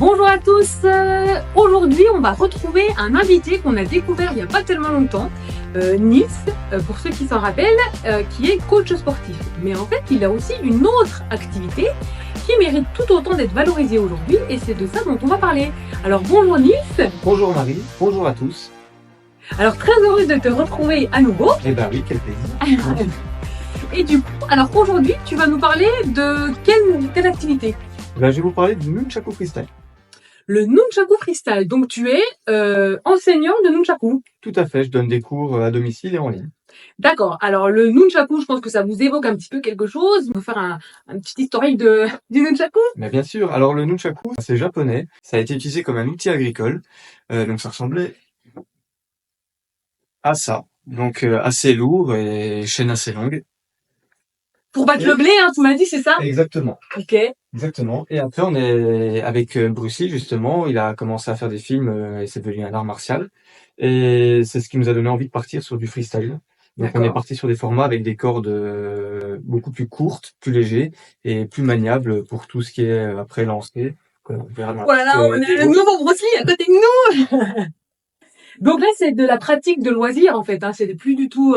Bonjour à tous, aujourd'hui on va retrouver un invité qu'on a découvert il n'y a pas tellement longtemps, Nils, pour ceux qui s'en rappellent, qui est coach sportif. Mais en fait il a aussi une autre activité qui mérite tout autant d'être valorisée aujourd'hui et c'est de ça dont on va parler. Alors bonjour Nils. Bonjour Marie, bonjour à tous. Alors très heureuse de te retrouver à nouveau. Eh ben oui, quel plaisir. Et du coup, alors aujourd'hui tu vas nous parler de quelle activité? Ben, je vais vous parler du Nunchaku Freestyle. Le Nunchaku Freestyle, donc tu es enseignant de Nunchaku. Tout à fait, je donne des cours à domicile et en ligne. D'accord, alors le Nunchaku, je pense que ça vous évoque un petit peu quelque chose. On va faire un petit historique du Nunchaku. Mais bien sûr, alors le Nunchaku, c'est japonais, ça a été utilisé comme un outil agricole, donc ça ressemblait à ça. Donc assez lourd et chaîne assez longue. Pour battre le blé, hein, tu m'as dit, c'est ça? Exactement. Ok. Exactement. Et après, on est avec Bruce Lee, justement. Il a commencé à faire des films et c'est devenu un art martial. Et c'est ce qui nous a donné envie de partir sur du freestyle. Donc, on est parti sur des formats avec des cordes beaucoup plus courtes, plus légers et plus maniables pour tout ce qui est après lancé. Oh là là, on a le nouveau Bruce Lee à côté de nous. Donc là, c'est de la pratique de loisir, en fait. Hein. C'est plus du tout...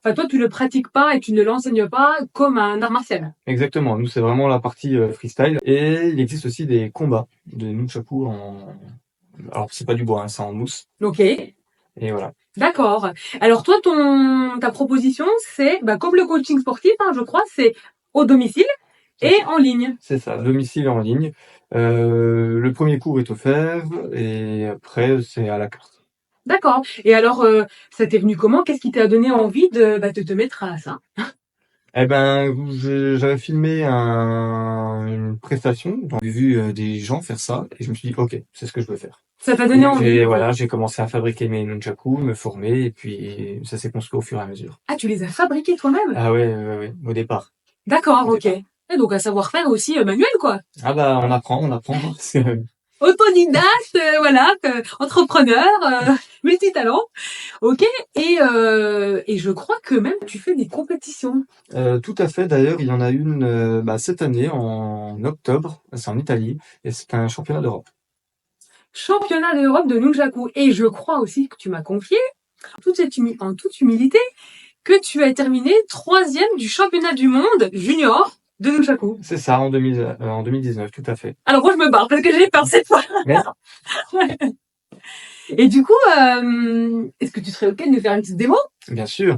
Enfin, toi, tu le pratiques pas et tu ne l'enseignes pas comme un art martial. Exactement. Nous, c'est vraiment la partie freestyle. Et il existe aussi des combats de nunchaku alors, c'est pas du bois, hein, c'est en mousse. Ok. Et voilà. D'accord. Alors toi, ta proposition, c'est, comme le coaching sportif, hein, je crois, c'est au domicile et en ligne. C'est ça, domicile et en ligne. Le premier cours est offert et après, c'est à la carte. D'accord. Et alors, ça t'est venu comment? Qu'est-ce qui t'a donné envie de te mettre à ça? Eh ben, j'avais filmé une prestation, j'ai vu des gens faire ça et je me suis dit, ok, c'est ce que je veux faire. Ça t'a donné envie? Et voilà, j'ai commencé à fabriquer mes nunchaku, me former et puis ça s'est construit au fur et à mesure. Ah, tu les as fabriqués toi-même? Ah ouais, au départ. D'accord, ok. Et donc un savoir-faire aussi manuel, quoi. Ah bah, on apprend. Autodidacte, voilà, entrepreneur, multitalent. Ok. Et je crois que même tu fais des compétitions. Tout à fait. D'ailleurs, il y en a une cette année en octobre. C'est en Italie et c'est un championnat d'Europe. Championnat d'Europe de Nunchaku. Et je crois aussi que tu m'as confié, en toute humilité, que tu as terminé 3e du championnat du monde junior de Nunchaku. C'est ça, en 2019, tout à fait. Alors moi, je me barre parce que j'ai peur cette fois. Ouais. Et du coup, est-ce que tu serais OK de nous faire une petite démo? Bien sûr.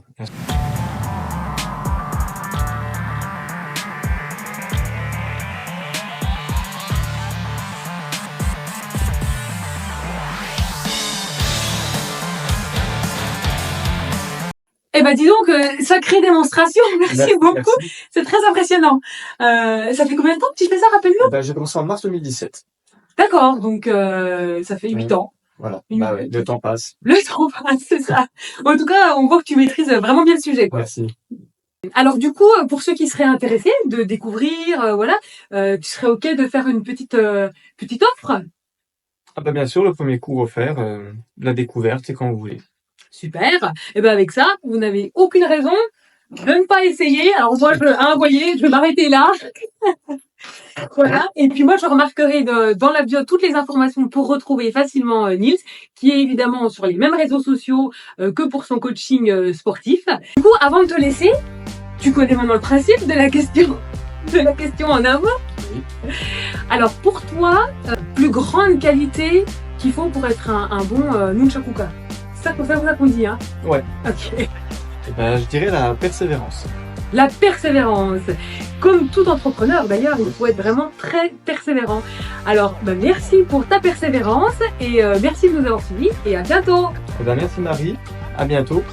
Eh ben dis donc, sacrée démonstration, merci beaucoup, merci. C'est très impressionnant. Ça fait combien de temps que tu fais ça, rappelle-nous? J'ai commencé en mars 2017. D'accord, donc ça fait 8 ans. Voilà, le temps passe. Le temps passe, c'est ça. En tout cas, on voit que tu maîtrises vraiment bien le sujet, quoi. Merci. Alors du coup, pour ceux qui seraient intéressés de découvrir, tu serais OK de faire une petite offre? Ah bah bien sûr, le premier cours offert, la découverte, c'est quand vous voulez. Super. Et ben avec ça, vous n'avez aucune raison de ne pas essayer. Alors moi, je vais m'arrêter là. Voilà. Et puis moi, je remarquerai dans la bio toutes les informations pour retrouver facilement Nils, qui est évidemment sur les mêmes réseaux sociaux que pour son coaching sportif. Du coup, avant de te laisser, tu connais maintenant le principe de la question en amont. Oui. Alors pour toi, plus grande qualité qu'il faut pour être un bon nunchakuka. C'est ça qu'on dit, hein? Ouais. Ok. Je dirais la persévérance. La persévérance. Comme tout entrepreneur d'ailleurs, il faut être vraiment très persévérant. Alors, merci pour ta persévérance et merci de nous avoir suivis et à bientôt. Merci Marie, à bientôt.